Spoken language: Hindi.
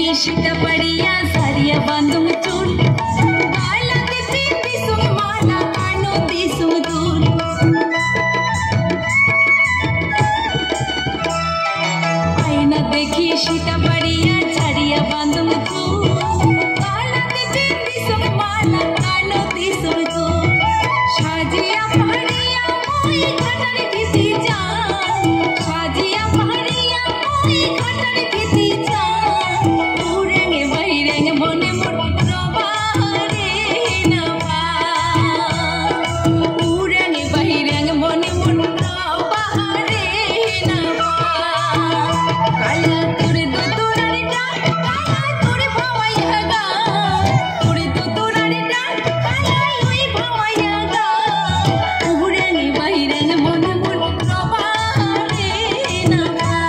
देखी सीता पड़िया सारिया बांधुम चूल गाला देती दिसुम माला कानो दिसुम दूल आईना देखी सीता पड़िया सारिया बांधुम चूल गाला देती दिसुम माला कानो दिसुम दूल साजिया